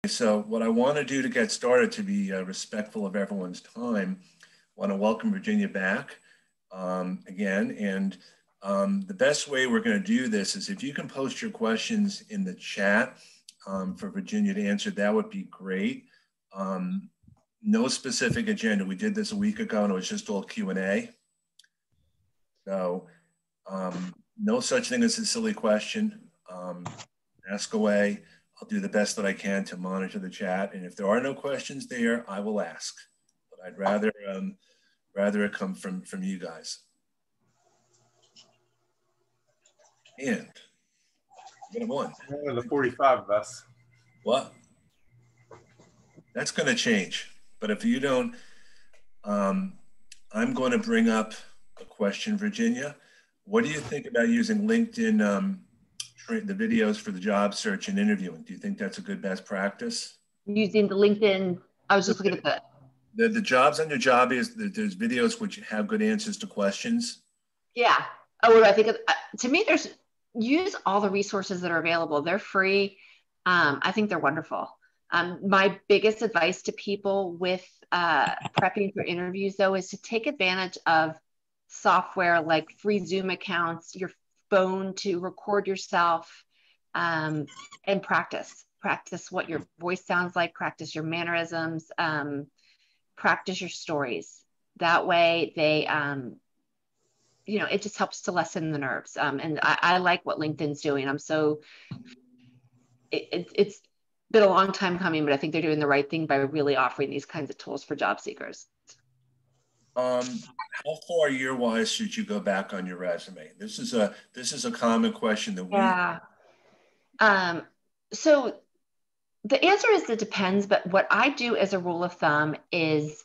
So what I want to do to get started, to be respectful of everyone's time, I want to welcome Virginia back again. And the best way we're going to do this is if you can post your questions in the chat for Virginia to answer, that would be great. No specific agenda. We did this a week ago and it was just all Q&A. So no such thing as a silly question. Ask away. I'll do the best that I can to monitor the chat. And if there are no questions there, I will ask. But I'd rather it come from you guys. And we got one. The 45 of us. What? That's going to change. But if you don't, I'm going to bring up a question, Virginia. What do you think about using LinkedIn the videos for the job search and interviewing? Do you think that's a good best practice? Using the LinkedIn, I was just looking at that. The jobs on your job is there's videos which have good answers to questions. Yeah. Oh, I think to me, use all the resources that are available. They're free. I think they're wonderful. My biggest advice to people with prepping for interviews, though, is to take advantage of software like free Zoom accounts, your phone to record yourself, and practice what your voice sounds like, practice your mannerisms, practice your stories. That way they, it just helps to lessen the nerves. And I like what LinkedIn's doing. It's been a long time coming, but I think they're doing the right thing by really offering these kinds of tools for job seekers. How far year-wise should you go back on your resume? This is a common question that we. Yeah. So the answer is it depends, but what I do as a rule of thumb is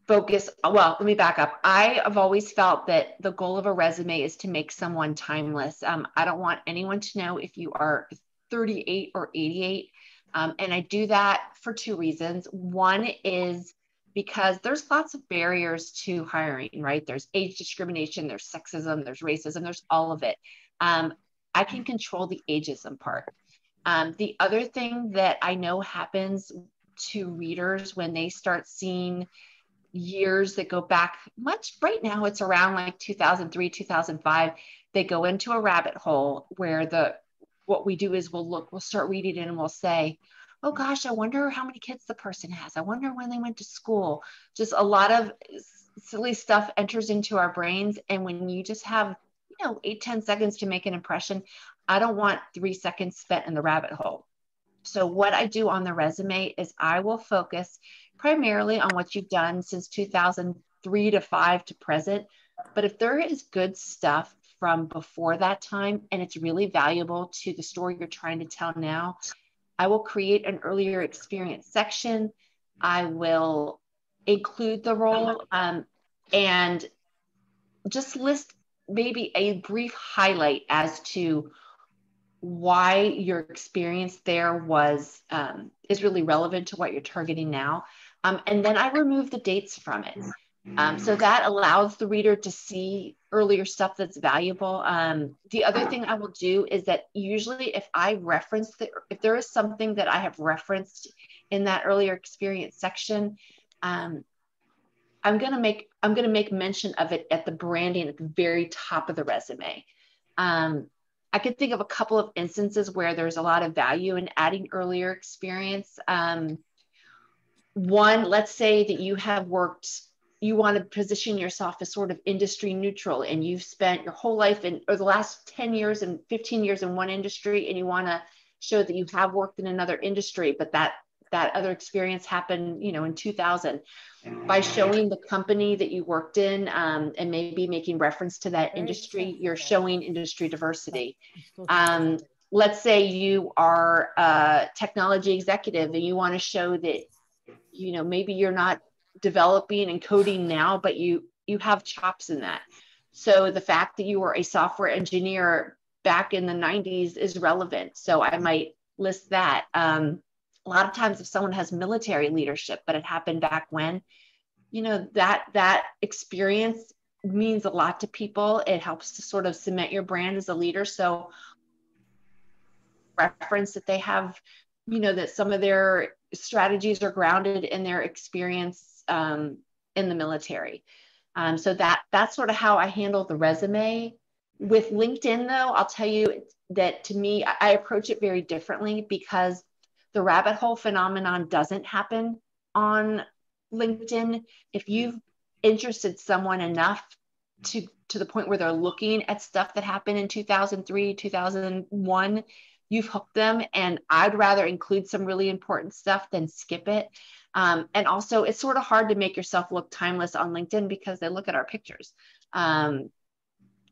focus. Well, let me back up. I have always felt that the goal of a resume is to make someone timeless. I don't want anyone to know if you are 38 or 88. And I do that for two reasons. One is because there's lots of barriers to hiring, right? There's age discrimination, there's sexism, there's racism, there's all of it. I can control the ageism part. The other thing that I know happens to readers when they start seeing years that go back much, right now it's around like 2003, 2005, they go into a rabbit hole where what we do is we'll start reading it and we'll say, oh gosh, I wonder how many kids the person has. I wonder when they went to school. Just a lot of silly stuff enters into our brains. And when you just have, 8-10 seconds to make an impression, I don't want 3 seconds spent in the rabbit hole. So what I do on the resume is I will focus primarily on what you've done since 2003 to 5 to present. But if there is good stuff from before that time, and it's really valuable to the story you're trying to tell now, I will create an earlier experience section. I will include the role and just list maybe a brief highlight as to why your experience there is really relevant to what you're targeting now. And then I remove the dates from it. So that allows the reader to see earlier stuff that's valuable. The other thing I will do is that usually if if there is something that I have referenced in that earlier experience section, I'm going to make mention of it at the branding at the very top of the resume. I could think of a couple of instances where there's a lot of value in adding earlier experience. One, let's say that you want to position yourself as sort of industry neutral, and you've spent your whole life or the last 10 years and 15 years in one industry, and you want to show that you have worked in another industry, but that other experience happened, in 2000. By showing the company that you worked in and maybe making reference to that industry, you're showing industry diversity. Let's say you are a technology executive and you want to show that, maybe you're not developing and coding now, but you have chops in that. So the fact that you were a software engineer back in the 90s is relevant. So I might list that. A lot of times if someone has military leadership, but it happened back when, that experience means a lot to people. It helps to sort of cement your brand as a leader. So reference that they have that some of their strategies are grounded in their experience in the military. So that's sort of how I handle the resume. With LinkedIn, though, I'll tell you that to me, I approach it very differently because the rabbit hole phenomenon doesn't happen on LinkedIn. If you've interested someone enough to the point where they're looking at stuff that happened in 2003, 2001, you've hooked them. And I'd rather include some really important stuff than skip it. And also, it's sort of hard to make yourself look timeless on LinkedIn because they look at our pictures.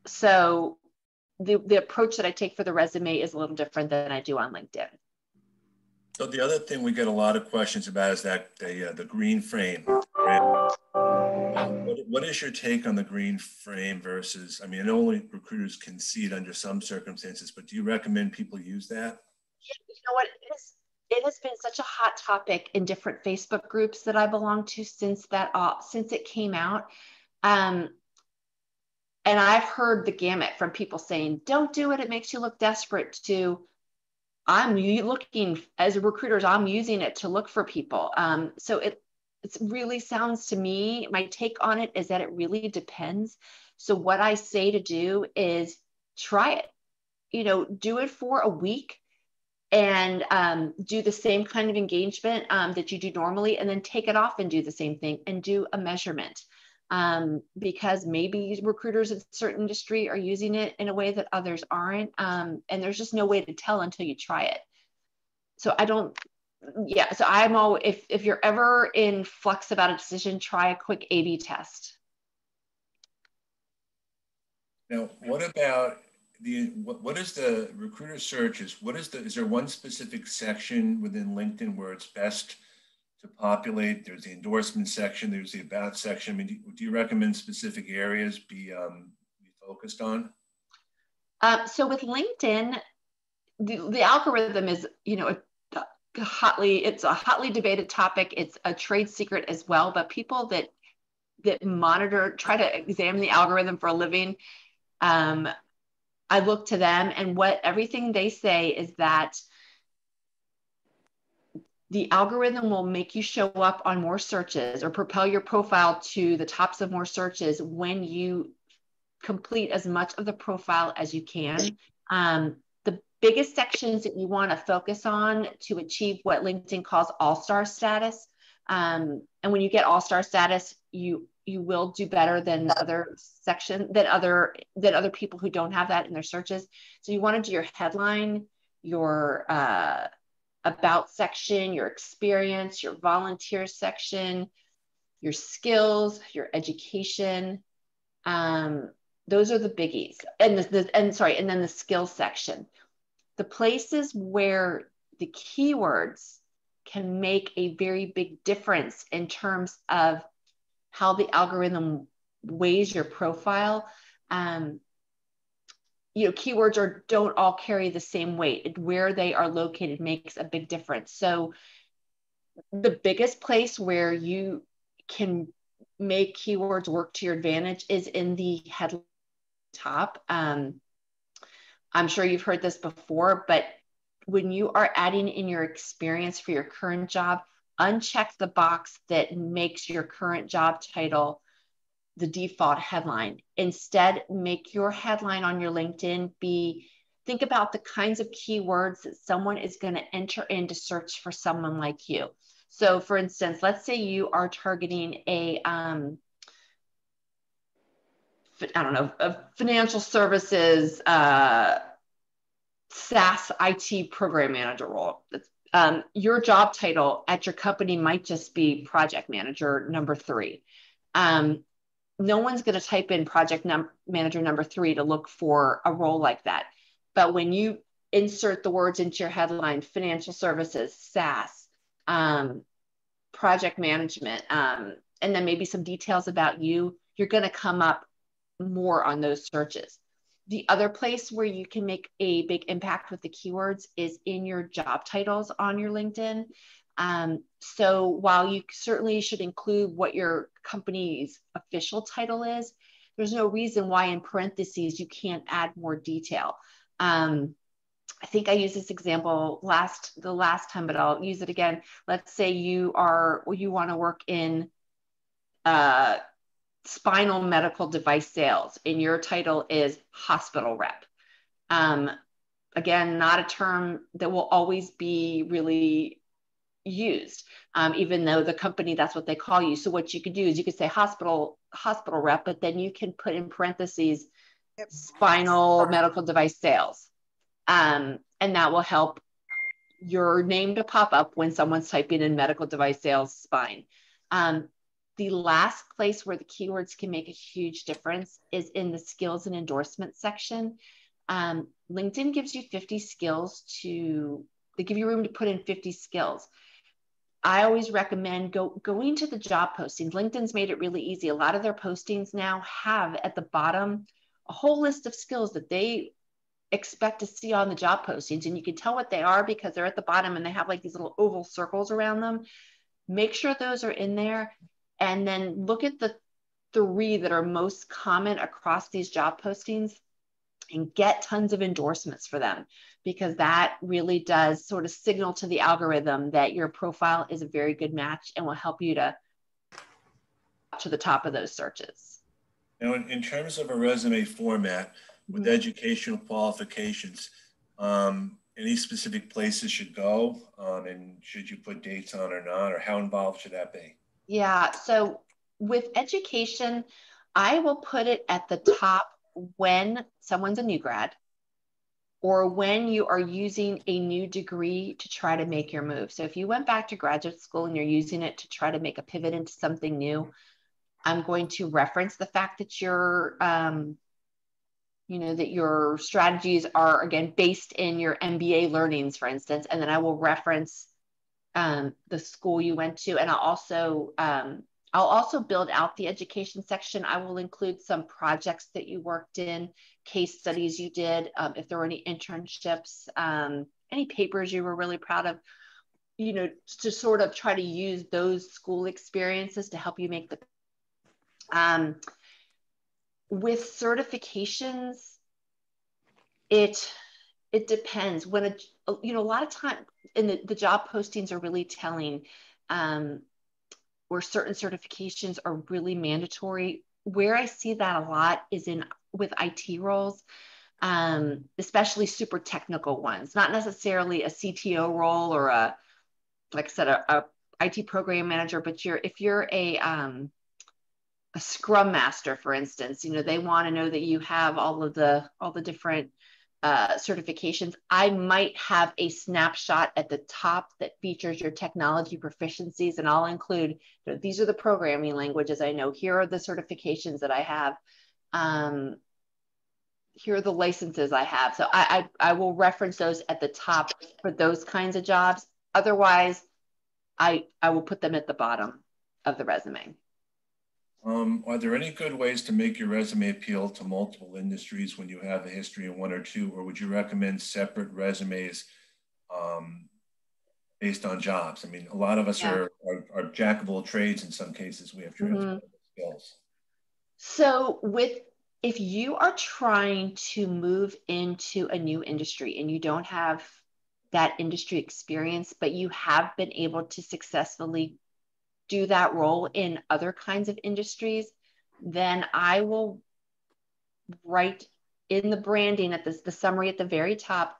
So the approach that I take for the resume is a little different than I do on LinkedIn. So the other thing we get a lot of questions about is that the green frame. What is your take on the green frame versus, I mean, only recruiters can see it under some circumstances, but do you recommend people use that? You know what? It has been such a hot topic in different Facebook groups that I belong to since it came out. And I've heard the gamut from people saying, don't do it. It makes you look desperate, to I'm looking as recruiters, I'm using it to look for people. So it really sounds to me, my take on it is that it really depends. So what I say to do is try it, do it for a week and do the same kind of engagement that you do normally, and then take it off and do the same thing and do a measurement. Because maybe recruiters in certain industry are using it in a way that others aren't. And there's just no way to tell until you try it. So so I'm all, if you're ever in flux about a decision, try a quick A/B test. Now, what about what is the recruiter searches? Is there one specific section within LinkedIn where it's best to populate? There's the endorsement section, there's the about section. I mean, do you recommend specific areas be focused on? So with LinkedIn, the algorithm is, it's a hotly debated topic. It's a trade secret as well, but people that try to examine the algorithm for a living, I look to them, and everything they say is that the algorithm will make you show up on more searches or propel your profile to the tops of more searches when you complete as much of the profile as you can. The biggest sections that you want to focus on to achieve what LinkedIn calls all-star status. And when you get all-star status, you will do better than other people who don't have that in their searches. So you want to do your headline, your about section, your experience, your volunteer section, your skills, your education. Those are the biggies. And then the skills section. The places where the keywords can make a very big difference in terms of how the algorithm weighs your profile. Keywords don't all carry the same weight. Where they are located makes a big difference. So the biggest place where you can make keywords work to your advantage is in the headline top. I'm sure you've heard this before, but when you are adding in your experience for your current job, uncheck the box that makes your current job title the default headline. Instead, make your headline on your LinkedIn think about the kinds of keywords that someone is going to enter in to search for someone like you. So for instance, let's say you are targeting a financial services SaaS IT program manager role. Your job title at your company might just be project manager number 3. No one's going to type in project manager number 3 to look for a role like that. But when you insert the words into your headline, financial services, SaaS, project management, and then maybe some details about you, you're going to come up more on those searches. The other place where you can make a big impact with the keywords is in your job titles on your LinkedIn. So while you certainly should include what your company's official title is, there's no reason why in parentheses you can't add more detail. I think I used this example the last time, but I'll use it again. Let's say you want to work in spinal medical device sales, and your title is hospital rep. Again, not a term that will always be really used, even though the company, that's what they call you. So what you could do is you could say hospital rep, but then you can put in parentheses spinal medical device sales. And that will help your name to pop up when someone's typing in medical device sales spine. The last place where the keywords can make a huge difference is in the skills and endorsement section. LinkedIn gives you 50 skills they give you room to put in 50 skills. I always recommend going to the job postings. LinkedIn's made it really easy. A lot of their postings now have at the bottom a whole list of skills that they expect to see on the job postings. And you can tell what they are because they're at the bottom and they have like these little oval circles around them. Make sure those are in there. And then look at the 3 that are most common across these job postings and get tons of endorsements for them, because that really does sort of signal to the algorithm that your profile is a very good match and will help you to the top of those searches. Now, in terms of a resume format with educational qualifications, any specific places should go, and should you put dates on or not, or how involved should that be? Yeah, so with education, I will put it at the top when someone's a new grad or when you are using a new degree to try to make your move. So if you went back to graduate school and you're using it to try to make a pivot into something new, I'm going to reference the fact that that your strategies are, again, based in your MBA learnings, for instance, and then I will reference the school you went to. And I'll also build out the education section. I will include some projects that you worked in, case studies you did, if there were any internships, any papers you were really proud of, to sort of try to use those school experiences to help you make the with certifications, it depends. When a lot of time in the job postings are really telling where certain certifications are really mandatory. Where I see that a lot is with IT roles, especially super technical ones, not necessarily a CTO role or like I said, a IT program manager, but if you're a Scrum Master, for instance, they want to know that you have all the different certifications. I might have a snapshot at the top that features your technology proficiencies, and I'll include, these are the programming languages I know. Here are the certifications that I have. Here are the licenses I have. So I will reference those at the top for those kinds of jobs. Otherwise, I will put them at the bottom of the resume. Are there any good ways to make your resume appeal to multiple industries when you have a history in 1 or 2, or would you recommend separate resumes based on jobs? I mean, a lot of us are jack of all trades in some cases. We have transferable skills. So if you are trying to move into a new industry and you don't have that industry experience, but you have been able to successfully do that role in other kinds of industries, then I will write in the branding at the summary at the very top,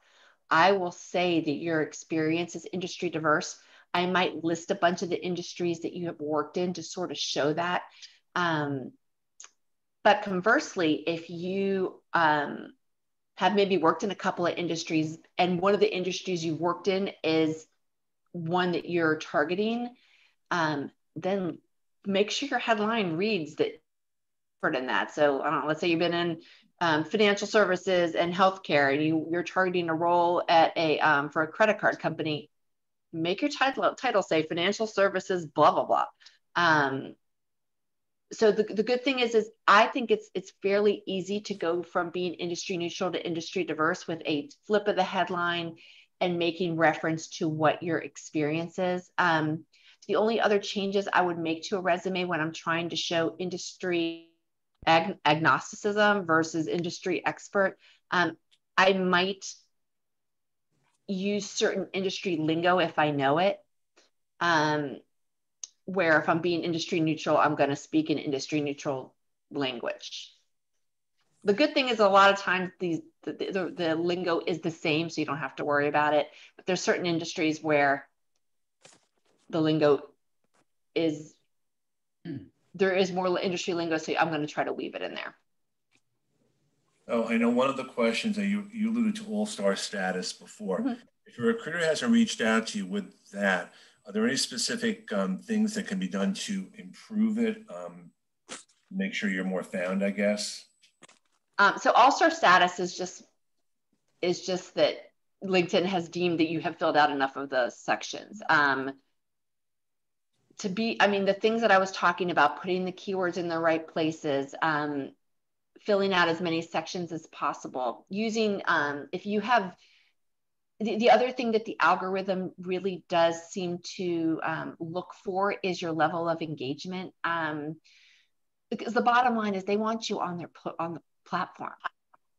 I will say that your experience is industry diverse. I might list a bunch of the industries that you have worked in to sort of show that. But conversely, if you have maybe worked in a couple of industries and one of the industries you've worked in is one that you're targeting, then make sure your headline reads that in that. So I don't know, let's say you've been in financial services and healthcare, and you're targeting a role at for a credit card company. Make your title say financial services, blah blah blah. So the good thing is I think it's fairly easy to go from being industry neutral to industry diverse with a flip of the headline and making reference to what your experience is. The only other changes I would make to a resume when I'm trying to show industry agnosticism versus industry expert, I might use certain industry lingo if I know it. Where if I'm being industry neutral, I'm going to speak in industry neutral language. The good thing is a lot of times the lingo is the same, so you don't have to worry about it. But there's certain industries where the lingo is, there is more industry lingo, so I'm going to try to weave it in there. Oh, I know one of the questions that you alluded to all-star status before. Mm-hmm. If a recruiter hasn't reached out to you with that, are there any specific things that can be done to improve it, make sure you're more found, I guess? So all-star status is just that LinkedIn has deemed that you have filled out enough of the sections. To be, I mean, the things that I was talking about, putting the keywords in the right places, filling out as many sections as possible, using, if you have, the other thing that the algorithm really does seem to look for is your level of engagement. Because the bottom line is they want you on the platform.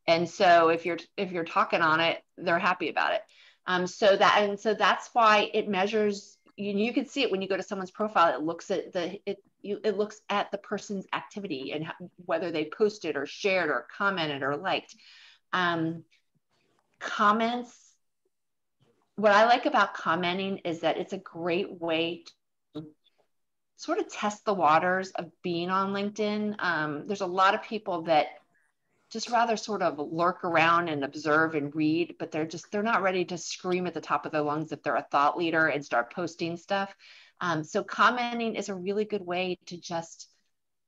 And so if you're talking on it, they're happy about it. So that's why it measures. You can see it when you go to someone's profile. It looks at it looks at the person's activity and whether they posted or shared or commented or liked. Comments. What I like about commenting is that it's a great way to sort of test the waters of being on LinkedIn. There's a lot of people that just rather sort of lurk around and observe and read, but they're not ready to scream at the top of their lungs if they're a thought leader and start posting stuff. So commenting is a really good way to just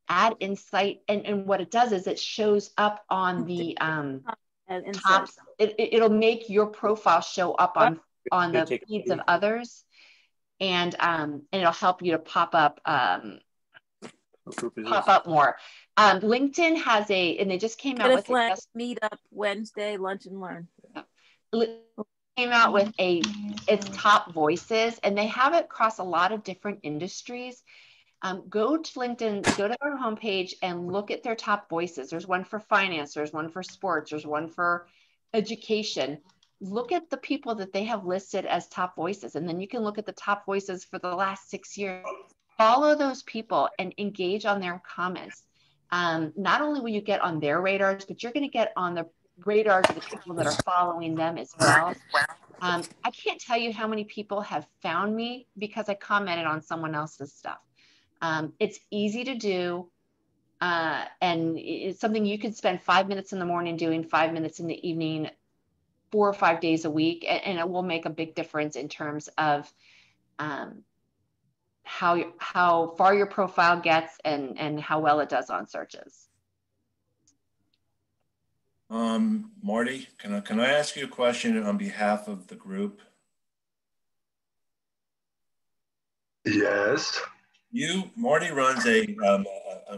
add insight. And what it does is it shows up on the top. It'll make your profile show up on the feeds of others. And it'll help you to pop up more. LinkedIn has and they just came out with meet up Wednesday, lunch and learn. Came out with it's top voices, and they have it across a lot of different industries. Go to LinkedIn, go to their homepage and look at their top voices. There's one for finance, there's one for sports, there's one for education. Look at the people that they have listed as top voices, and then you can look at the top voices for the last 6 years. Follow those people and engage on their comments. Not only will you get on their radars, but you're going to get on the radars of the people that are following them as well. I can't tell you how many people have found me because I commented on someone else's stuff. It's easy to do, and it's something you could spend 5 minutes in the morning doing, 5 minutes in the evening, 4 or 5 days a week, and it will make a big difference in terms of how far your profile gets and how well it does on searches. Marty, can I ask you a question on behalf of the group? Yes. Marty runs a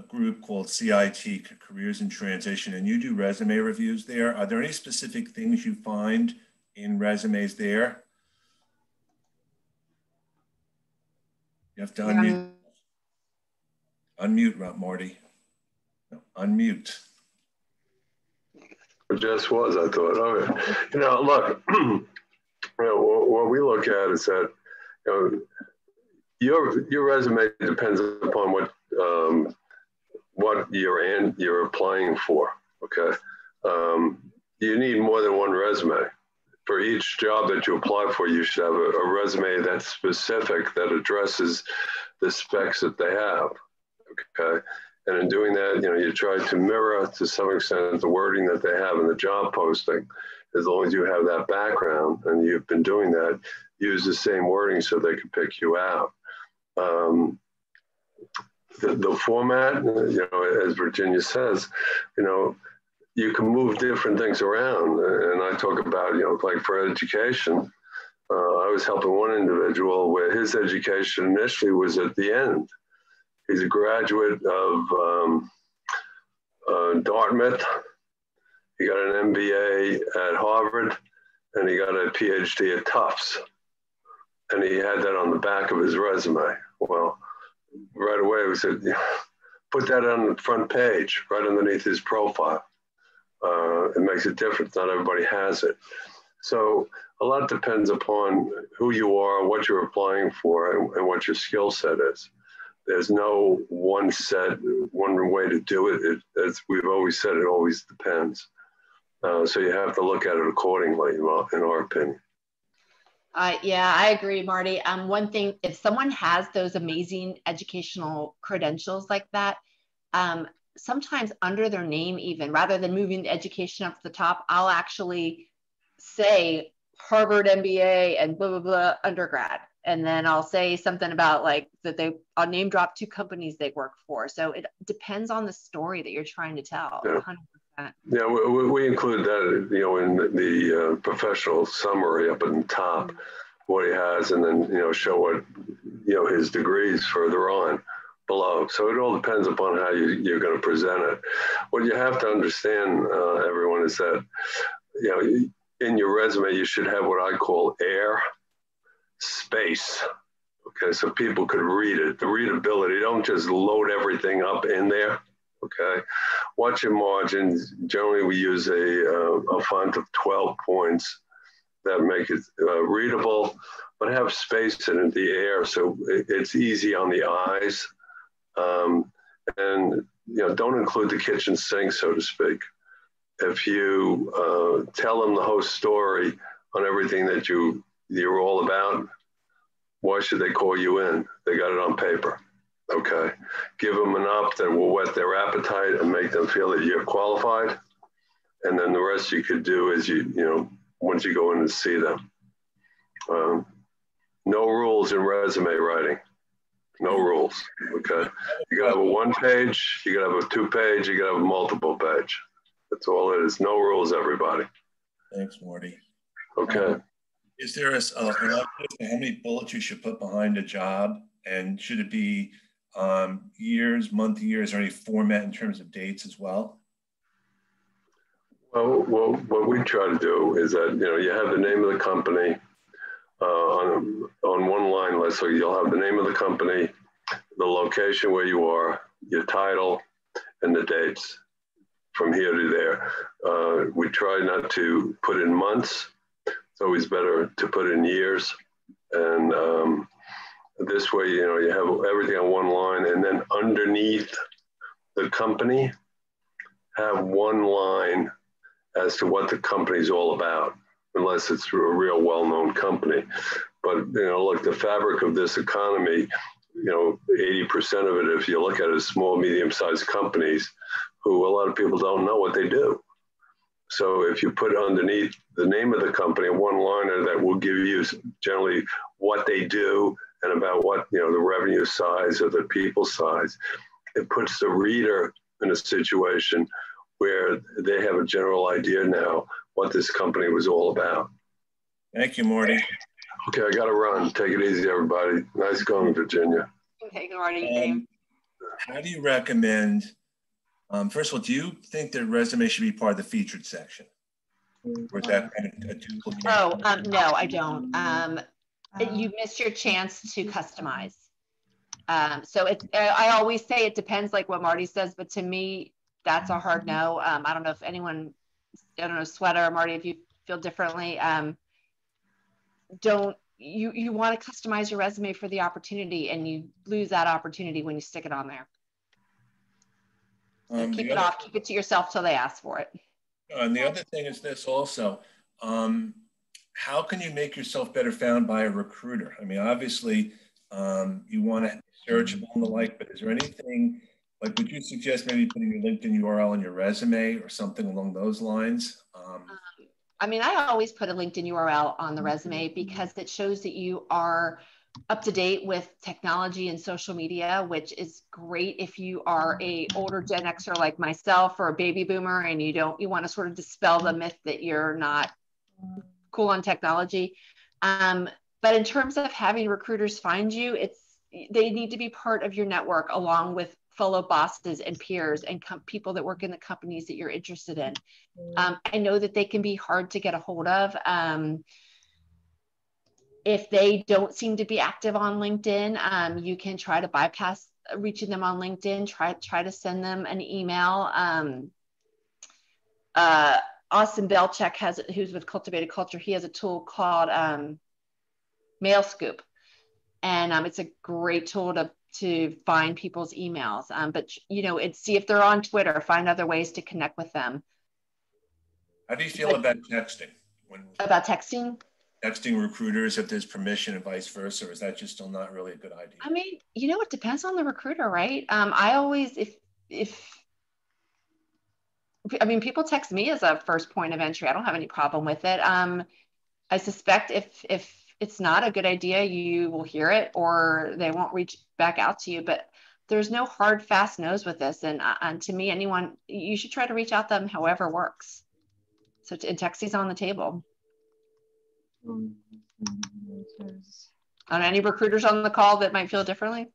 group called CIT, Careers in Transition, and you do resume reviews there. Are there any specific things you find in resumes there? You have to unmute. Unmute, Marty. No, unmute. It just was, I thought. Okay. You know, look, what we look at is that, your resume depends upon what you're applying for. Okay, you need more than one resume. For each job that you apply for, you should have a resume that's specific, that addresses the specs that they have. Okay, and in doing that, you try to mirror to some extent the wording that they have in the job posting. As long as you have that background and you've been doing that, use the same wording so they can pick you out. The format, as Virginia says, you can move different things around. And I talk about, like for education, I was helping one individual where his education initially was at the end. He's a graduate of Dartmouth. He got an MBA at Harvard, and he got a PhD at Tufts. And he had that on the back of his resume. Well, right away we said, put that on the front page, right underneath his profile. It makes a difference. Not everybody has it. So a lot depends upon who you are, what you're applying for, and what your skill set is. There's no one way to do it. As we've always said, it always depends. So you have to look at it accordingly, in our opinion. Yeah, I agree, Marty. One thing, if someone has those amazing educational credentials like that, sometimes under their name, even rather than moving the education up to the top, I'll actually say Harvard MBA and blah, blah, blah undergrad. And then I'll say something about like that I'll name drop 2 companies they work for. So it depends on the story that you're trying to tell. Yeah. 100%. Yeah, we include that, in the professional summary up at the top, what he has, and then, show what, his degrees further on below. So it all depends upon how you're going to present it. What you have to understand, everyone, is that, in your resume, you should have what I call air, space. Okay, so people could read it. The readability, don't just load everything up in there. Okay, watch your margins. Generally, we use a font of 12 points that make it readable, but have space in the air so it's easy on the eyes. And don't include the kitchen sink, so to speak. If you tell them the whole story on everything that you're all about, why should they call you in? They got it on paper. Okay, give them enough that will whet their appetite and make them feel that you're qualified. And then the rest you could do is once you go in and see them. No rules in resume writing. No rules. Okay, you gotta have a 1 page, you gotta have a 2 page, you gotta have a multiple page. That's all it is. No rules, everybody. Thanks, Marty. Okay. Is there an idea how many bullets you should put behind a job? And should it be years, month, years, or any format in terms of dates as well? Well, what we try to do is that, you have the name of the company on one line list. So you'll have the name of the company, the location where you are, your title, and the dates from here to there. We try not to put in months. It's always better to put in years. And this way, you have everything on one line, and then underneath the company, have one line as to what the company's all about, unless it's a real well-known company. But, look, the fabric of this economy, 80% of it, if you look at it, is small, medium-sized companies who a lot of people don't know what they do. So if you put underneath the name of the company a one-liner that will give you generally what they do and about what, the revenue size or the people size, it puts the reader in a situation where they have a general idea now what this company was all about. Thank you, Marty. Okay, I got to run. Take it easy, everybody. Nice going, Virginia. Okay, Marty. How do you recommend, first of all, do you think that resume should be part of the featured section? Or is that kind of a duplicate? No, I don't. You missed your chance to customize. So I always say it depends, like what Marty says, but to me, that's a hard no. I don't know if anyone, Sweater or Marty, if you feel differently. You want to customize your resume for the opportunity, and you lose that opportunity when you stick it on there. So keep it to yourself till they ask for it. And the other thing is this also, how can you make yourself better found by a recruiter? I mean, obviously you want to searchable and the like, but is there anything, like, would you suggest maybe putting your LinkedIn URL on your resume or something along those lines? I mean, I always put a LinkedIn URL on the resume because it shows that you are up to date with technology and social media, which is great if you are a older Gen Xer like myself or a baby boomer and you want to sort of dispel the myth that you're not cool on technology. But in terms of having recruiters find you, they need to be part of your network along with fellow bosses and peers and people that work in the companies that you're interested in. I know that they can be hard to get a hold of. If they don't seem to be active on LinkedIn, you can try to bypass reaching them on LinkedIn, try to send them an email. Austin Belcheck who's with Cultivated Culture, he has a tool called Mail Scoop. And it's a great tool to find people's emails. But, see if they're on Twitter, find other ways to connect with them. How do you feel about texting? About texting? Texting recruiters if there's permission and vice versa, or is that just still not really a good idea? I mean, it depends on the recruiter, right? I always, people text me as a first point of entry. I don't have any problem with it. I suspect if it's not a good idea, you will hear it or they won't reach back out to you. But there's no hard, fast no's with this. And to me, you should try to reach out to them however works. So texting's on the table. On any recruiters on the call that might feel differently?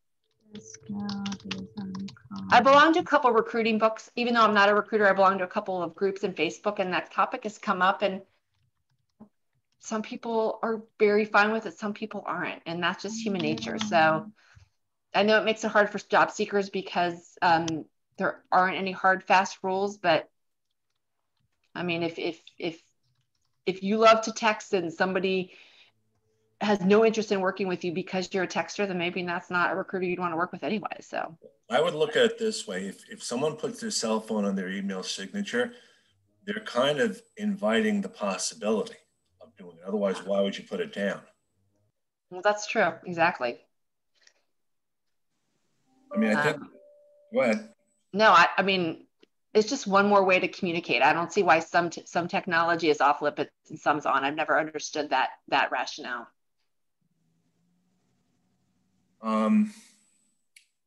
I belong to a couple of recruiting books. Even though I'm not a recruiter, I belong to a couple of groups in Facebook, and that topic has come up, and some people are very fine with it. Some people aren't, and that's just human nature. So I know it makes it hard for job seekers because there aren't any hard, fast rules, but I mean, if you love to text and somebody has no interest in working with you because you're a texter, then maybe that's not a recruiter you'd want to work with anyway. So I would look at it this way. If someone puts their cell phone on their email signature, they're kind of inviting the possibility of doing it. Otherwise, why would you put it down? Well, that's true. Exactly. I mean, I think, go ahead. No, I mean, it's just one more way to communicate. I don't see why some technology is off limits and some's on. I've never understood that rationale.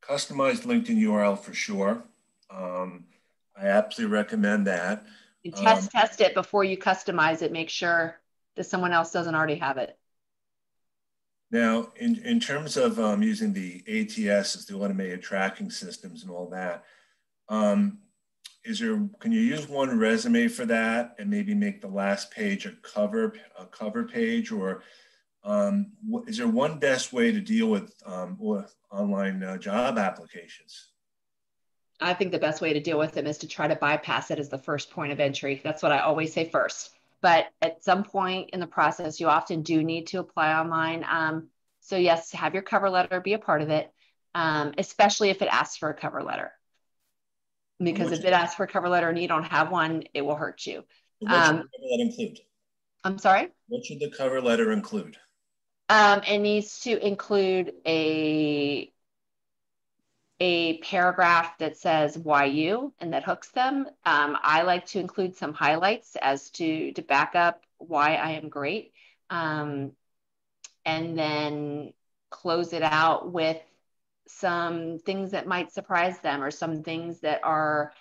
Customized LinkedIn URL for sure. I absolutely recommend that. And test it before you customize it. Make sure that someone else doesn't already have it. Now, in terms of using the ATS as the automated tracking systems and all that, can you use one resume for that and maybe make the last page a cover page, or is there one best way to deal with online job applications? I think the best way to deal with them is to try to bypass it as the first point of entry. That's what I always say first. But at some point in the process, you often do need to apply online. So yes, have your cover letter be a part of it, especially if it asks for a cover letter. Because if it asks for a cover letter and you don't have one, it will hurt you. What should the cover letter include? I'm sorry? What should the cover letter include? It needs to include a paragraph that says why you, and that hooks them. I like to include some highlights as to back up why I am great. And then close it out with some things that might surprise them or some things that are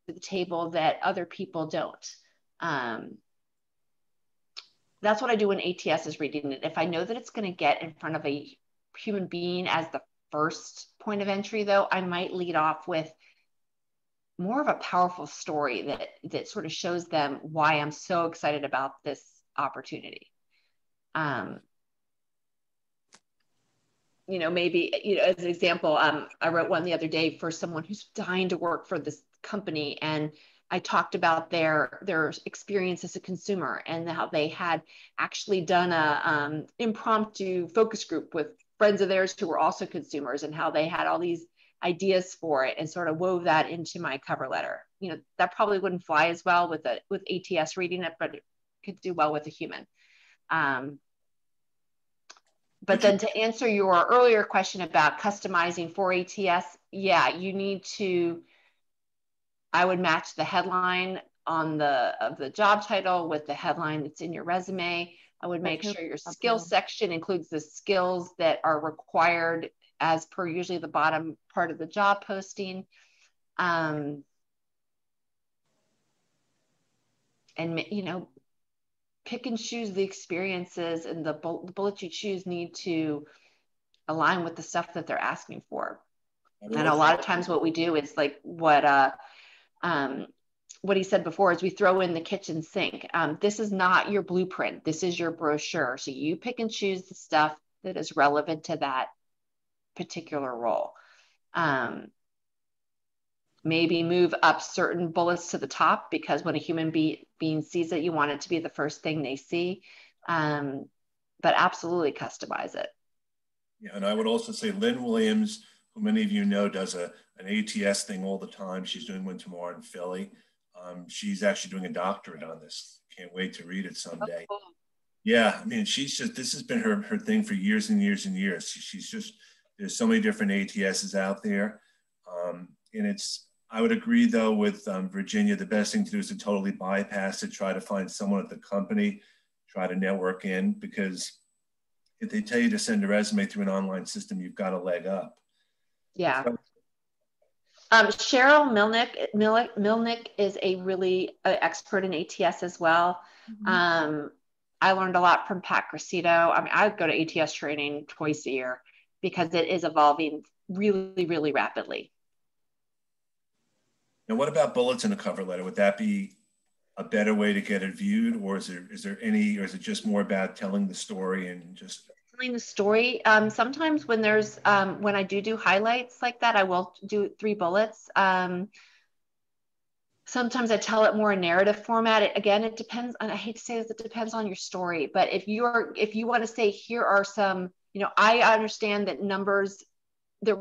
at the table that other people don't. That's what I do when ATS is reading it. If I know that it's going to get in front of a human being as the first point of entry, though, I might lead off with more of a powerful story that sort of shows them why I'm so excited about this opportunity. Maybe, as an example, I wrote one the other day for someone who's dying to work for this company, and I talked about their experience as a consumer and how they had actually done a impromptu focus group with friends of theirs who were also consumers, and how they had all these ideas for it, and sort of wove that into my cover letter. That probably wouldn't fly as well with ATS reading it, but it could do well with a human. But then to answer your earlier question about customizing for ATS, yeah, I would match the headline of the job title with the headline that's in your resume. I would make sure your skills section includes the skills that are required as per usually the bottom part of the job posting. And, pick and choose the experiences, and the bullets you choose need to align with the stuff that they're asking for. And a lot of times what we do is like what he said before, is we throw in the kitchen sink. This is not your blueprint. This is your brochure. So you pick and choose the stuff that is relevant to that particular role. maybe move up certain bullets to the top, because when a human being sees it, you want it to be the first thing they see. But absolutely customize it. Yeah, and I would also say Lynn Williams, who many of you know, does an ATS thing all the time. She's doing one tomorrow in Philly. She's actually doing a doctorate on this. Can't wait to read it someday. Oh, cool. Yeah, I mean, this has been her thing for years and years and years. She's just, there's so many different ATSs out there. And I would agree though with Virginia, the best thing to do is to totally bypass it, try to find someone at the company, try to network in, because if they tell you to send a resume through an online system, you've got a leg up. Yeah. So, Cheryl Milnick is a really expert in ATS as well. Mhm. I learned a lot from Pat Cressito. I mean, I go to ATS training twice a year because it is evolving really, really rapidly. now, what about bullets in a cover letter? Would that be a better way to get it viewed, or is it just more about telling the story and just Telling the story. Sometimes when when I do highlights like that, I will do 3 bullets. Sometimes I tell it more in narrative format. Again, it depends on, I hate to say this, it depends on your story. But if you want to say, here are some, I understand that numbers, they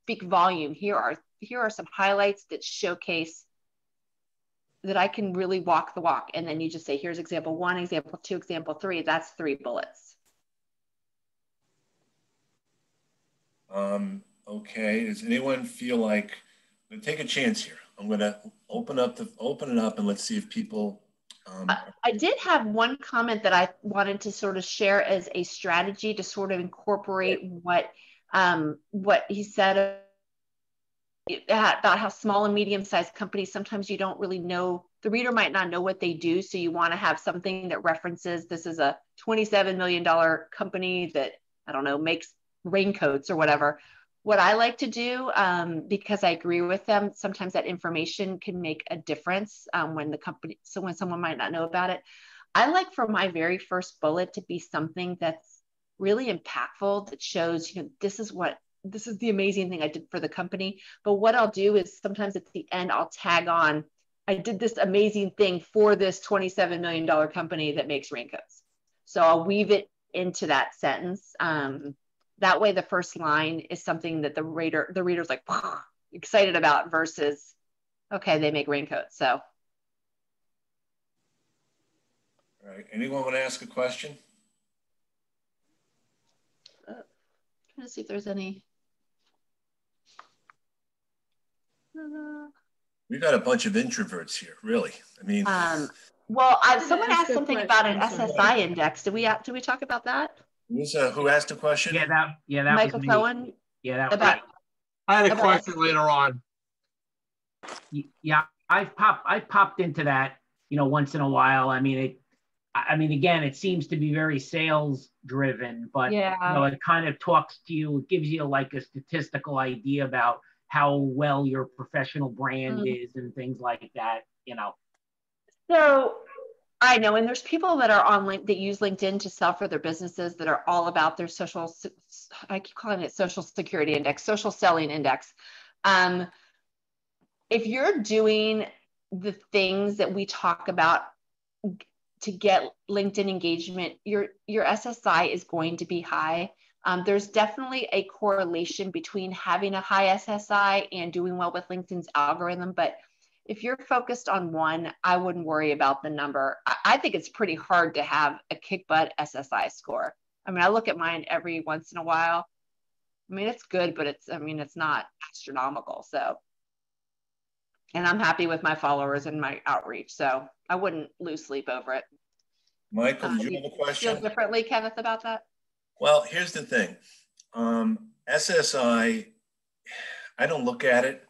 speak volume. Here are some highlights that showcase that I can really walk the walk. And then you just say, here's example 1, example 2, example 3. That's 3 bullets. Okay, does anyone feel like, I'm gonna take a chance here. I'm gonna open it up and let's see if people. I did have one comment that I wanted to sort of share as a strategy to sort of incorporate what he said about how small and medium-sized companies, sometimes you don't really know, the reader might not know what they do. So you want to have something that references, this is a $27 million company that, I don't know, makes raincoats or whatever. What I like to do, because I agree with them, sometimes that information can make a difference when someone might not know about it. I like for my very first bullet to be something that's really impactful, that shows, this is the amazing thing I did for the company. But what I'll do is sometimes at the end, I'll tag on, I did this amazing thing for this $27 million company that makes raincoats. So I'll weave it into that sentence. That way the first line is something that the reader's like excited about versus, okay, they make raincoats. So. All right, anyone want to ask a question? Trying to see if there's any. We got a bunch of introverts here, really. I mean, well, someone asked something about an SSI index. Did we talk about that? who asked a question? Yeah, that Michael was me. Cohen. Yeah, that about. I had a question later on. Yeah, I popped into that, once in a while. I mean, again, it seems to be very sales driven, but yeah. It kind of talks to you. It gives you like a statistical idea about how well your professional brand is and things like that. So I know, and there's people that are on that use LinkedIn to sell for their businesses that are all about their social. I keep calling it social security index, social selling index. If you're doing the things that we talk about to get LinkedIn engagement, your SSI is going to be high. There's definitely a correlation between having a high SSI and doing well with LinkedIn's algorithm. But if you're focused on one, I wouldn't worry about the number. I think it's pretty hard to have a kick butt SSI score. I mean, I look at mine every once in a while. I mean, it's good, but it's not astronomical. So, and I'm happy with my followers and my outreach. So I wouldn't lose sleep over it. Michael, did you have a question? Feel differently, Kenneth, about that? Well, here's the thing. SSI, I don't look at it,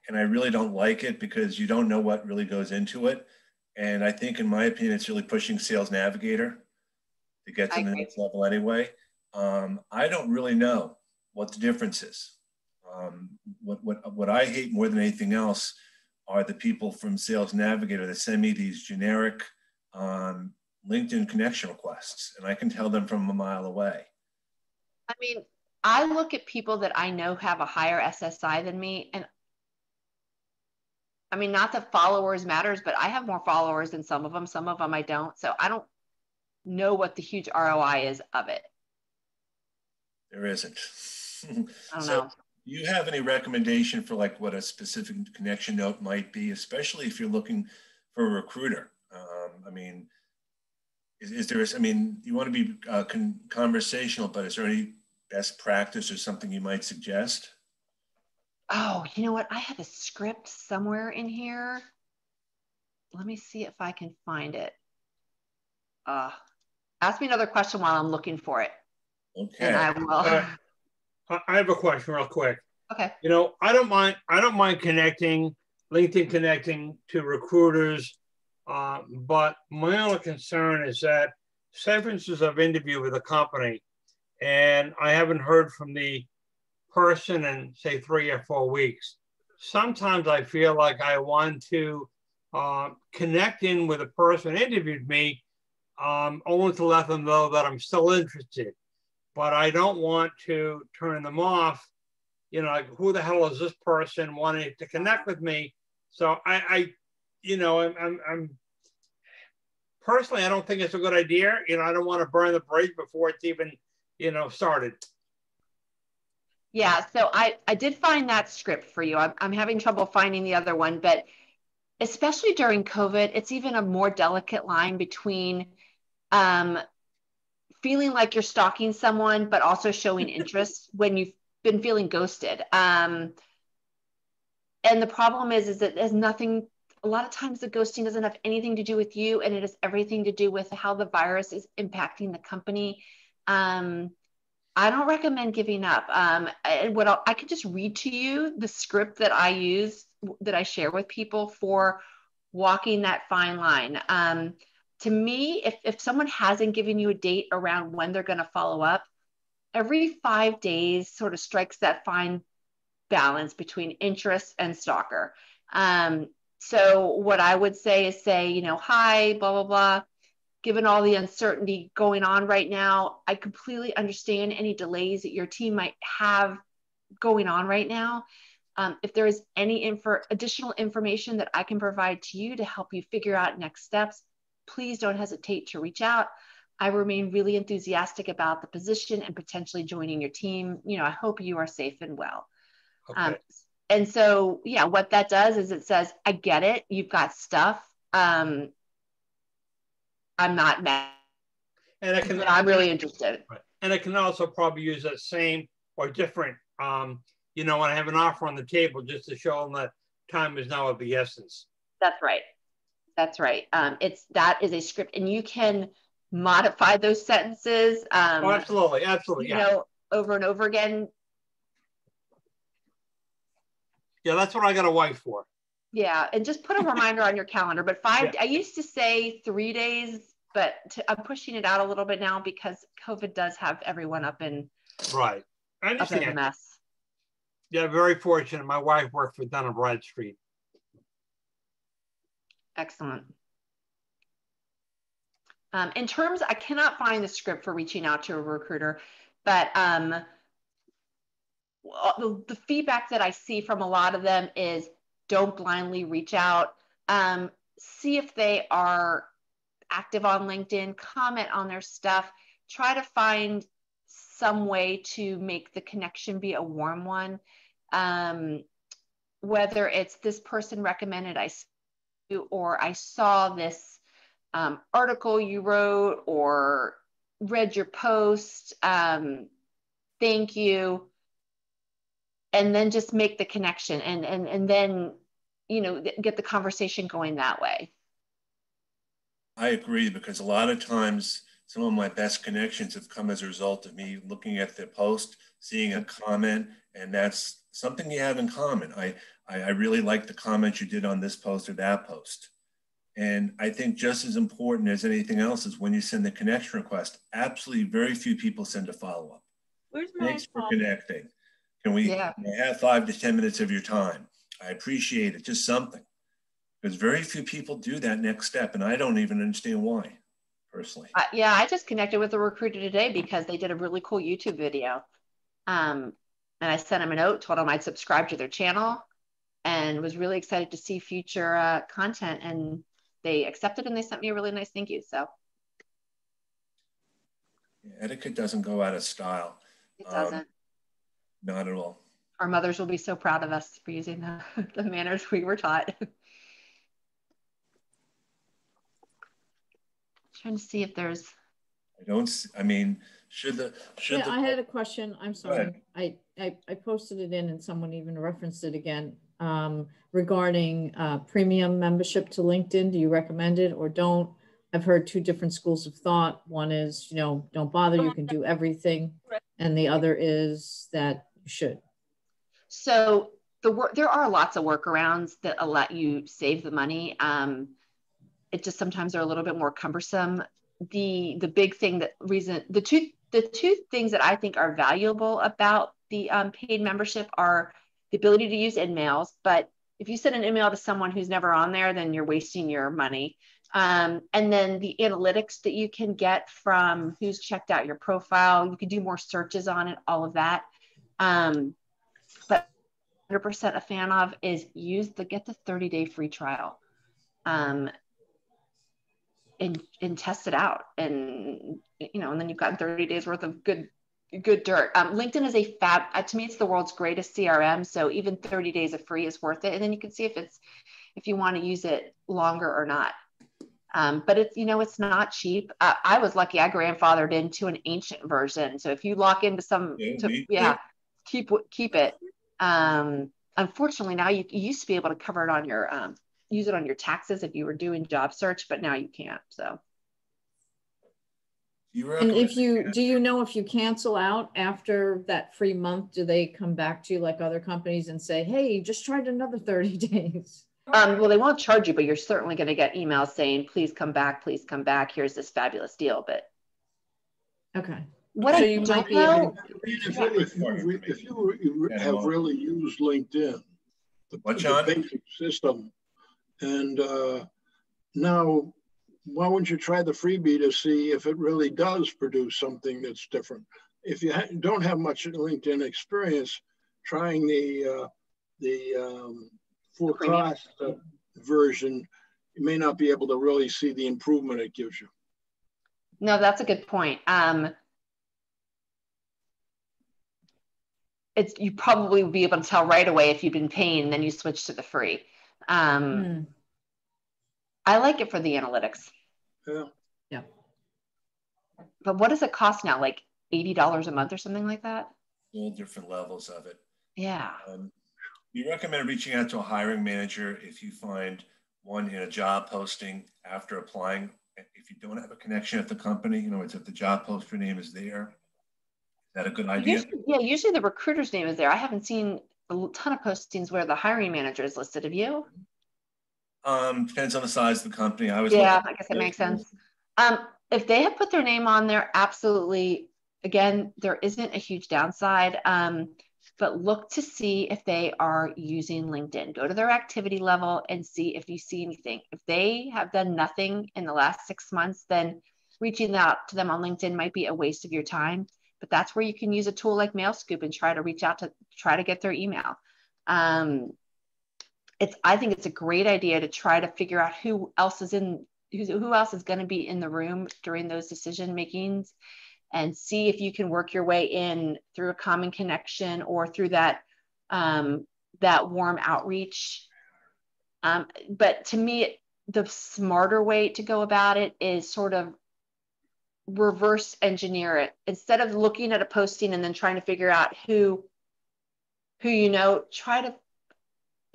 and I really don't like it because you don't know what really goes into it. And I think, in my opinion, it's really pushing Sales Navigator to get to the next level anyway. I don't really know what the difference is. What I hate more than anything else are the people from Sales Navigator that send me these generic LinkedIn connection requests, and I can tell them from a mile away. I mean, I look at people that I know have a higher SSI than me, and I mean, not that followers matters, but I have more followers than some of them I don't. So I don't know what the huge ROI is of it. There isn't. I don't So know. do you have any recommendation for like what a specific connection note might be, especially if you're looking for a recruiter? I mean, is there, I mean, you want to be conversational, but is there any best practice or something you might suggest? Oh, you know what? I have a script somewhere in here. Let me see if I can find it. Ask me another question while I'm looking for it. Okay. And I will. I have a question real quick. Okay. You know, I don't mind connecting, LinkedIn connecting to recruiters, but my only concern is that say, for instance, I've interviewed with a company and I haven't heard from the person in say 3 or 4 weeks. Sometimes I feel like I want to connect in with a person who interviewed me, only to let them know that I'm still interested, but I don't want to turn them off. You know, like, who the hell is this person wanting to connect with me? So I'm personally, I don't think it's a good idea. You know, I don't want to burn the bridge before it's even, started. Yeah, so I did find that script for you. I'm having trouble finding the other one, but especially during COVID, it's even a more delicate line between feeling like you're stalking someone, but also showing interest when you've been feeling ghosted. And the problem is that there's nothing, a lot of times the ghosting doesn't have anything to do with you, and it has everything to do with how the virus is impacting the company. I don't recommend giving up. I could just read to you the script that I use, that I share with people for walking that fine line. To me, if someone hasn't given you a date around when they're going to follow up, every 5 days sort of strikes that fine balance between interest and stalker. So what I would say is say, hi, blah, blah, blah. Given all the uncertainty going on right now, I completely understand any delays that your team might have going on right now. If there is any additional information that I can provide to you to help you figure out next steps, please don't hesitate to reach out. I remain really enthusiastic about the position and potentially joining your team. I hope you are safe and well. Okay. And so, yeah, what that does is it says, I get it. You've got stuff. I'm not mad. And I'm really interested. Right. And I can also probably use that same or different, when I have an offer on the table, just to show them that time is now of the essence. That's right. That's right. That is a script, and you can modify those sentences. Oh, absolutely. Yeah. Over and over again. Yeah, that's what I got a wife for. Yeah, and just put a reminder on your calendar. But Yeah. I used to say 3 days, but I'm pushing it out a little bit now because COVID does have everyone up in right. I understand. Up in a mess. Yeah, very fortunate. My wife worked for Dun & Bradstreet. Excellent. In terms, I cannot find the script for reaching out to a recruiter, but the feedback that I see from a lot of them is don't blindly reach out. See if they are active on LinkedIn, comment on their stuff, try to find some way to make the connection be a warm one. Whether it's this person recommended I see you, or I saw this article you wrote or read your post, thank you. And then just make the connection and then, get the conversation going that way. I agree, because a lot of times some of my best connections have come as a result of me looking at the post, seeing a comment, and that's something you have in common. I really like the comment you did on this post or that post. And I think just as important as anything else is when you send the connection request, absolutely very few people send a follow-up. Where's my Thanks for connecting. Can we have 5 to 10 minutes of your time? I appreciate it, just something. Because very few people do that next step, and I don't even understand why, personally. Yeah, I just connected with a recruiter today because they did a really cool YouTube video. And I sent them a note, told them I'd subscribe to their channel. and was really excited to see future content, and they accepted and they sent me a really nice thank you. So etiquette doesn't go out of style. it doesn't. Not at all. Our mothers will be so proud of us for using the manners we were taught. Trying to see if there's. I mean, I had a question. I'm sorry. I posted it in and someone even referenced it again regarding premium membership to LinkedIn. Do you recommend it or don't? I've heard two different schools of thought. One is, don't bother, you can do everything. And the other is that you should. So there are lots of workarounds that let you save the money. It just sometimes are a little bit more cumbersome. The big thing the two things that I think are valuable about the paid membership are the ability to use emails. But if you send an email to someone who's never on there, then you're wasting your money. And then the analytics that you can get from who's checked out your profile, you can do more searches on it, all of that. But 100% a fan of is get the 30-day free trial. And test it out, and and then you've got 30 days worth of good dirt. LinkedIn is to me, it's the world's greatest CRM. So even 30 days of free is worth it. And then you can see if you want to use it longer or not. But it's not cheap. I was lucky. I grandfathered into an ancient version. So if you lock into keep it. Unfortunately now you used to be able to cover it on your, use it on your taxes if you were doing job search, but now you can't. So. And do you know if you cancel out after that free month, do they come back to you like other companies and say, hey, just tried another 30 days? Well, they won't charge you, but you're certainly going to get emails saying, please come back. Here's this fabulous deal. But okay. What so I you don't might be know, if you have really used LinkedIn, the basic system, and now why wouldn't you try the freebie to see if it really does produce something that's different? If you don't have much LinkedIn experience, trying the full cost version, you may not be able to really see the improvement it gives you. No, that's a good point. You probably will be able to tell right away if you've been paying, and then you switch to the free. I like it for the analytics. Yeah. But what does it cost now? Like $80 a month or something like that? All different levels of it. Yeah. We recommend reaching out to a hiring manager if you find one in a job posting after applying. If you don't have a connection at the company, it's if the job poster name is there. Is that a good idea? Usually the recruiter's name is there. I haven't seen a ton of postings where the hiring manager is listed. Have you? Depends on the size of the company. I guess that makes sense. If they have put their name on there, absolutely. Again, there isn't a huge downside, but look to see if they are using LinkedIn. Go to their activity level and see if you see anything. If they have done nothing in the last 6 months, then reaching out to them on LinkedIn might be a waste of your time. But that's where you can use a tool like MailScoop and try to get their email. I think it's a great idea to try to figure out who else is going to be in the room during those decision makings, and see if you can work your way in through a common connection or through that warm outreach. But to me, the smarter way to go about it is sort of reverse engineer it. Instead of looking at a posting and then trying to figure out who try to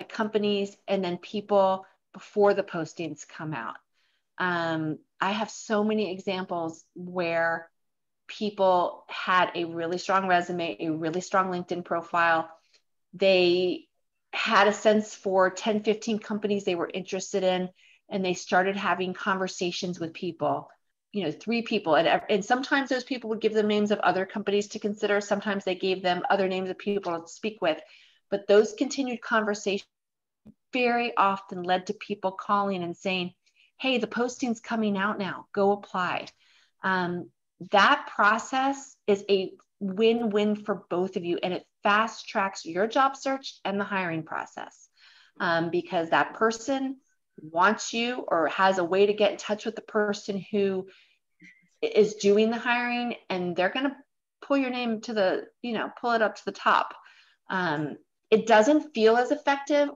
companies and then people before the postings come out. I have so many examples where people had a really strong resume, a really strong LinkedIn profile. They had a sense for 10, 15 companies they were interested in, and they started having conversations with people, 3 people. And sometimes those people would give them names of other companies to consider. Sometimes they gave them other names of people to speak with. But those continued conversations very often led to people calling and saying, hey, the posting's coming out now, go apply. That process is a win-win for both of you, and it fast tracks your job search and the hiring process. because that person wants you or has a way to get in touch with the person who is doing the hiring, and they're going to pull your name to the, pull it up to the top. It doesn't feel as effective,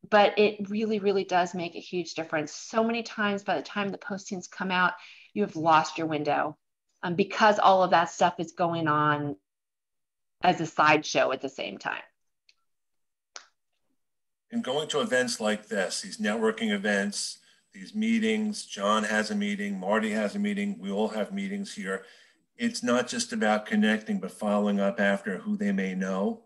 but it really, really does make a huge difference. So many times by the time the postings come out, you have lost your window because all of that stuff is going on as a sideshow at the same time. And going to events like this, these networking events, these meetings, John has a meeting, Marty has a meeting, we all have meetings here. It's not just about connecting, but following up after who they may know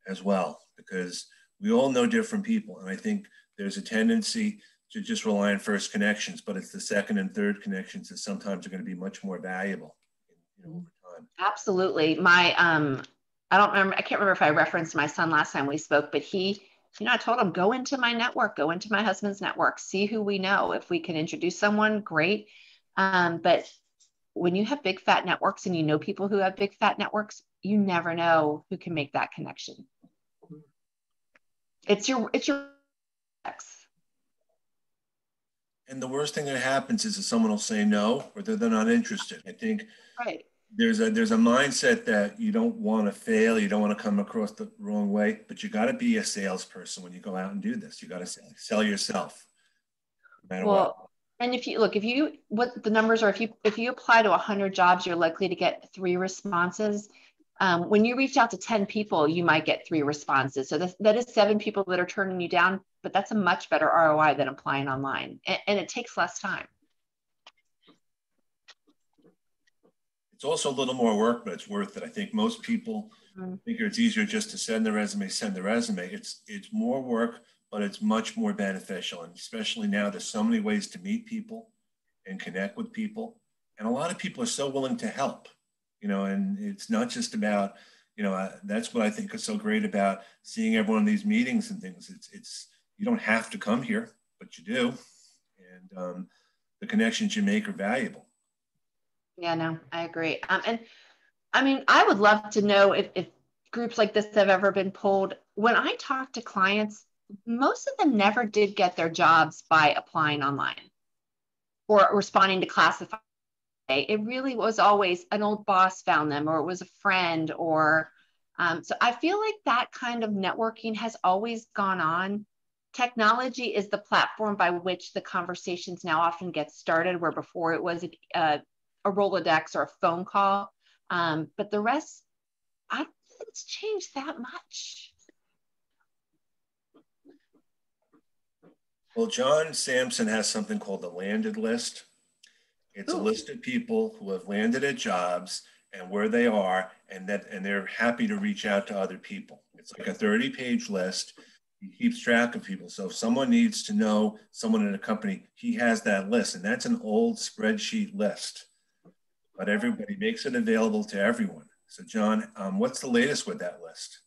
as well, because we all know different people. And I think there's a tendency to just rely on first connections, but it's the second and third connections that sometimes are going to be much more valuable, over time. Absolutely. I can't remember if I referenced my son last time we spoke, but I told him, go into my network, go into my husband's network, see who we know. If we can introduce someone, great. But when you have big fat networks and you know people who have big fat networks, you never know who can make that connection. It's your ex. And the worst thing that happens is that someone will say no, or they're not interested. I think right. There's a mindset that you don't want to fail, you don't want to come across the wrong way, but you got to be a salesperson when you go out and do this. You got to sell yourself, no matter what. And what the numbers are, if you apply to 100 jobs, you're likely to get 3 responses. When you reach out to 10 people, you might get 3 responses. So that is 7 people that are turning you down, but that's a much better ROI than applying online. And it takes less time. It's also a little more work, but it's worth it. I think most people think it's easier just to send the resume. It's more work, but it's much more beneficial. And especially now, there's so many ways to meet people and connect with people. And a lot of people are so willing to help, and it's not just about, that's what I think is so great about seeing everyone in these meetings and things. It's you don't have to come here, but you do. And the connections you make are valuable. Yeah, no, I agree. And I mean, I would love to know if groups like this have ever been pulled. When I talk to clients, most of them never did get their jobs by applying online or responding to classified. It really was always an old boss found them, or it was a friend, or so I feel like that kind of networking has always gone on. Technology is the platform by which the conversations now often get started, where before it was a Rolodex or a phone call. But the rest, I don't think it's changed that much. Well, John Sampson has something called the landed list. It's a list of people who have landed at jobs and where they are, and they're happy to reach out to other people. It's like a 30-page list. He keeps track of people. So if someone needs to know someone in a company, he has that list, and that's an old spreadsheet list. But everybody makes it available to everyone. So John, what's the latest with that list?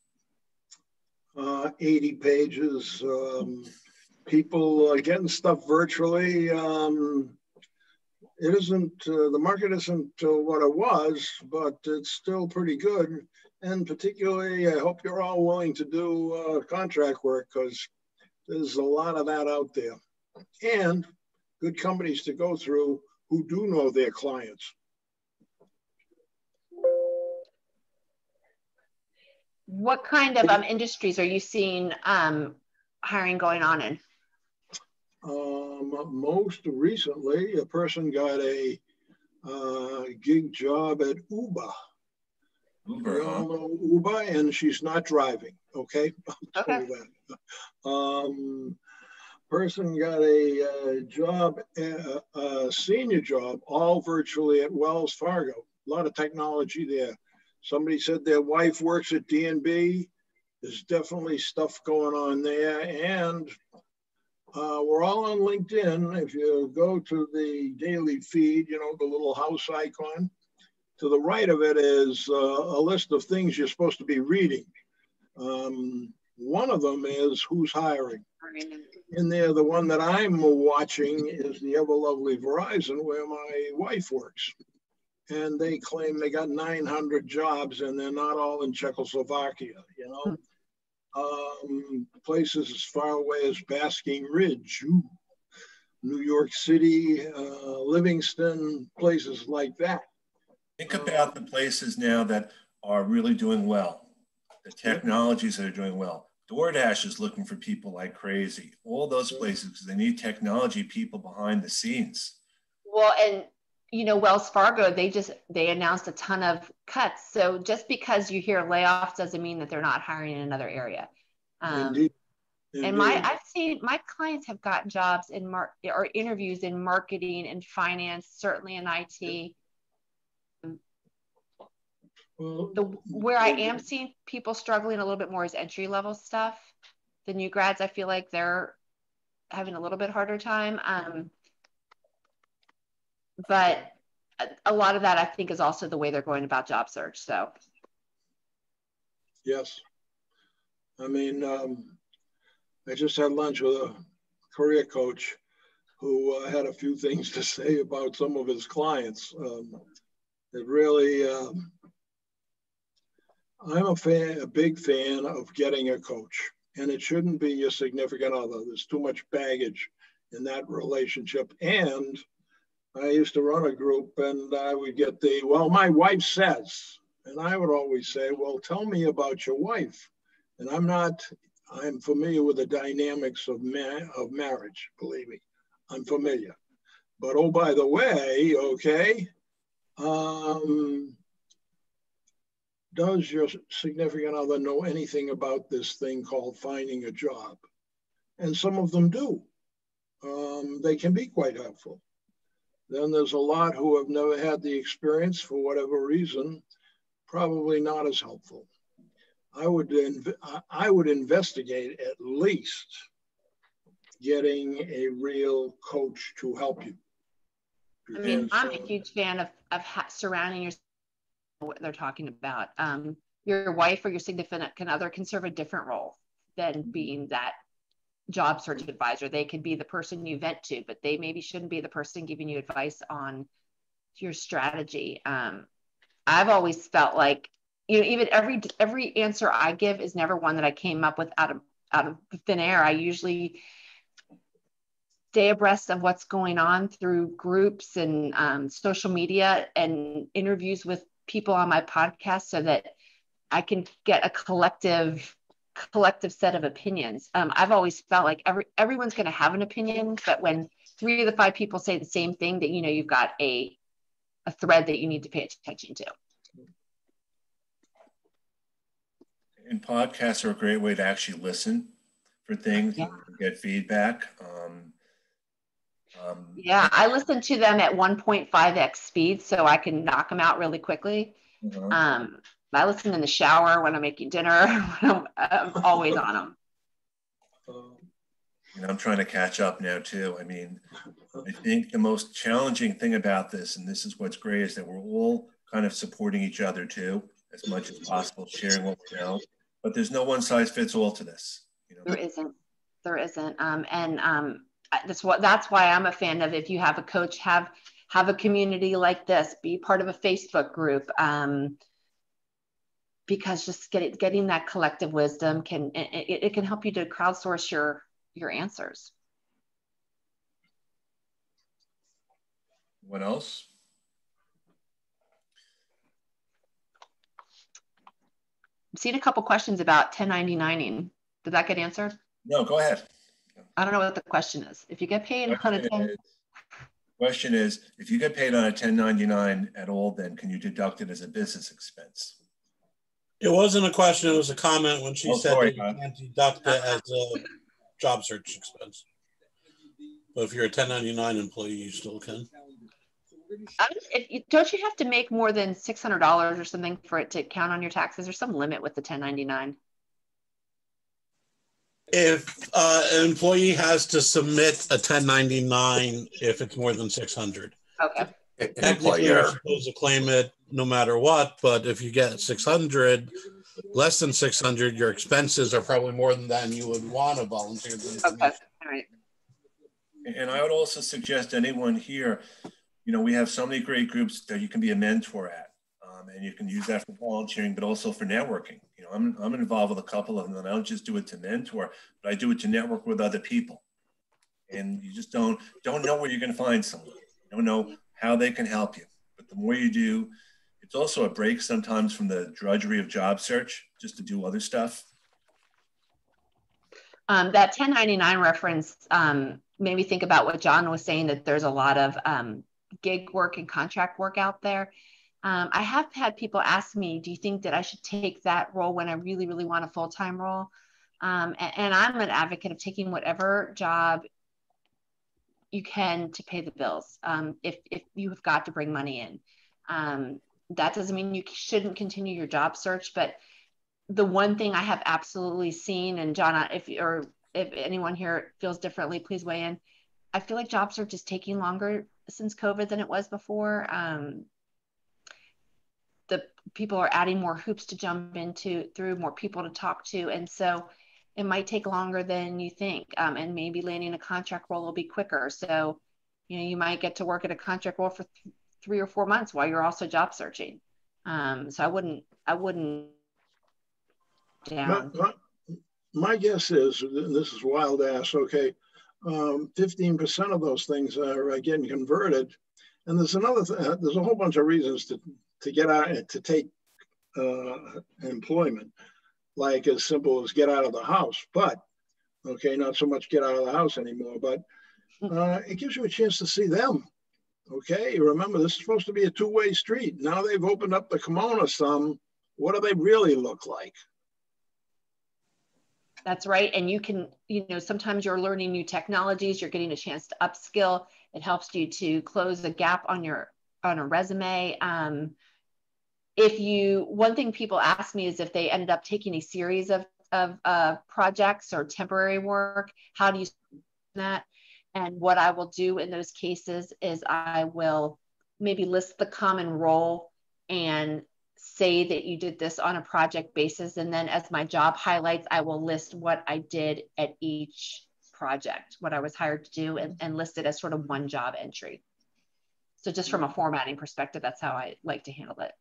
80 pages. People getting stuff virtually. It isn't, the market isn't what it was, but it's still pretty good. And particularly, I hope you're all willing to do contract work, because there's a lot of that out there. And good companies to go through who do know their clients. What kind of industries are you seeing hiring going on in? Most recently, a person got a gig job at Uber. Uber, huh? Uber, and she's not driving. Okay. Okay. Person got a job, a senior job, all virtually at Wells Fargo. A lot of technology there. Somebody said their wife works at D&B. There's definitely stuff going on there. And we're all on LinkedIn. If you go to the daily feed, the little house icon, to the right of it is a list of things you're supposed to be reading. One of them is who's hiring. In there, the one that I'm watching is the ever lovely Verizon, where my wife works. And they claim they got 900 jobs, and they're not all in Czechoslovakia, places as far away as Basking Ridge, New York City, Livingston, places like that. Think about the places now that are really doing well, the technologies that are doing well. DoorDash is looking for people like crazy. All those places, because they need technology people behind the scenes. Well, and you know, Wells Fargo, they announced a ton of cuts. So just because you hear layoffs doesn't mean that they're not hiring in another area. Indeed. And I've seen my clients have gotten jobs in or interviews in marketing and finance, certainly in IT. Well, where I am seeing people struggling a little bit more is entry level stuff. The new grads, I feel like they're having a little bit harder time. But a lot of that, I think, is also the way they're going about job search. So, yes. I mean, I just had lunch with a career coach who had a few things to say about some of his clients. It really, I'm a big fan of getting a coach, and it shouldn't be your significant other. There's too much baggage in that relationship. And I used to run a group, and I would get well, my wife says, and I would always say, well, tell me about your wife. And I'm familiar with the dynamics of marriage, believe me, I'm familiar. But oh, by the way, okay, does your significant other know anything about this thing called finding a job? And some of them do. They can be quite helpful. Then there's a lot who have never had the experience for whatever reason, probably not as helpful. I would investigate at least getting a real coach to help you. I mean, I'm a huge fan of surrounding yourself with what they're talking about. Your wife or your significant other can serve a different role than being that job search advisor. They could be the person you vent to, but they maybe shouldn't be the person giving you advice on your strategy. I've always felt like, you know, even every answer I give is never one that I came up with out of thin air. I usually stay abreast of what's going on through groups and social media and interviews with people on my podcast so that I can get a collective set of opinions. I've always felt like everyone's going to have an opinion, but when 3 of the 5 people say the same thing, that, you know, you've got a thread that you need to pay attention to. And podcasts are a great way to actually listen for things and get feedback. Yeah, I listen to them at 1.5x speed so I can knock them out really quickly. I listen in the shower, when I'm making dinner. I'm always on them. You know, I'm trying to catch up now too. I mean, I think the most challenging thing about this, and this is what's great, is that we're all kind of supporting each other too, as much as possible, sharing what we know. But there's no one size fits all to this. You know? There isn't. That's why I'm a fan of, if you have a coach, have a community like this, be part of a Facebook group. Because just getting that collective wisdom can help you to crowdsource your answers. What else? I've seen a couple questions about 1099ing. Did that get answered? No, go ahead. I don't know what the question is. If you get paid on a question is, if you get paid on a 1099 at all, then can you deduct it as a business expense? It wasn't a question, it was a comment when she said that you can't deduct it as a job search expense. But if you're a 1099 employee, you still can. Don't you have to make more than $600 or something for it to count on your taxes? There's some limit with the 1099. If an employee has to submit a 1099 if it's more than 600. Okay. Technically, you're supposed to claim it no matter what, but if you get 600, less than 600, your expenses are probably more than that, and you would want to volunteer the information. Okay, all right. And I would also suggest anyone here, you know, we have so many great groups that you can be a mentor at, and you can use that for volunteering, but also for networking. You I'm involved with a couple of them, and I don't just do it to mentor, but I do it to network with other people. And you just don't know where you're going to find someone. You don't know how they can help you. But the more you do, it's also a break sometimes from the drudgery of job search, just to do other stuff. That 1099 reference made me think about what John was saying, that there's a lot of gig work and contract work out there. I have had people ask me, do you think that I should take that role when I really, really want a full-time role? And I'm an advocate of taking whatever job you can to pay the bills. If you have got to bring money in, that doesn't mean you shouldn't continue your job search. But the one thing I have absolutely seen, and John, if anyone here feels differently, please weigh in. I feel like job search is taking longer since COVID than it was before. The people are adding more hoops to jump into, through more people to talk to. And so it might take longer than you think. And maybe landing a contract role will be quicker. So, you might get to work at a contract role for 3 or 4 months while you're also job searching. So I wouldn't down. My guess is, this is wild ass, okay, 15% of those things are getting converted. And there's another there's a whole bunch of reasons to get out, to take employment, like as simple as get out of the house. But, okay, not so much get out of the house anymore, but it gives you a chance to see them. Okay, remember, this is supposed to be a two-way street. Now they've opened up the kimono some. What do they really look like? That's right. And you can, sometimes you're learning new technologies, you're getting a chance to upskill. It helps you to close a gap on a resume. One thing people ask me is if they ended up taking a series of projects or temporary work, how do you do that? And what I will do in those cases is I will maybe list the common role and say that you did this on a project basis. And then as my job highlights, I will list what I did at each project, what I was hired to do, and list it as sort of one job entry. So just from a formatting perspective, that's how I like to handle it.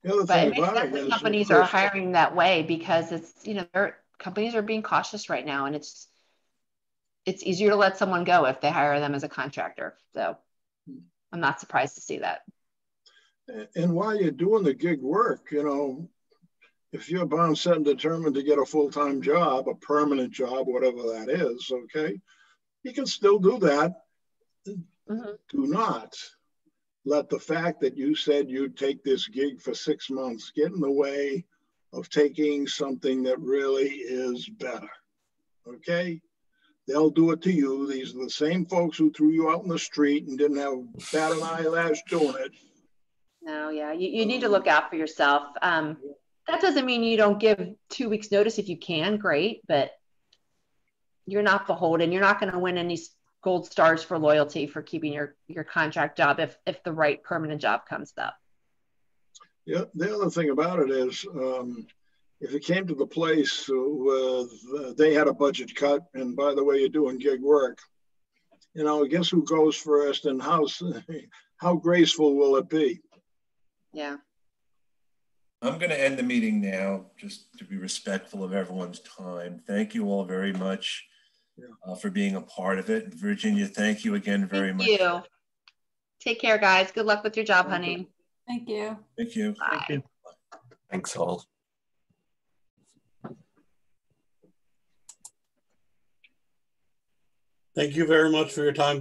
But it makes sense that companies are hiring that way, because it's, companies are being cautious right now, and it's easier to let someone go if they hire them as a contractor. So I'm not surprised to see that. And while you're doing the gig work, if you're bound, set, and determined to get a full-time job, a permanent job, whatever that is, okay, you can still do that. Mm-hmm. Do not let the fact that you said you'd take this gig for 6 months get in the way of taking something that really is better, okay? They'll do it to you. These are the same folks who threw you out in the street and didn't have bat an eyelash doing it. No, yeah, you need to look out for yourself. That doesn't mean you don't give 2 weeks notice if you can, great, but you're not beholden. You're not going to win any gold stars for loyalty for keeping your contract job if the right permanent job comes up. Yeah, the other thing about it is, if it came to the place with they had a budget cut, and by the way, you're doing gig work, guess who goes first, and how graceful will it be? Yeah. I'm going to end the meeting now, just to be respectful of everyone's time. Thank you all very much for being a part of it. Virginia, thank you again very much. Thank you. Take care, guys. Good luck with your job hunting. Thank you. Thank you. Bye. Thank you. Thanks all. Thank you very much for your time.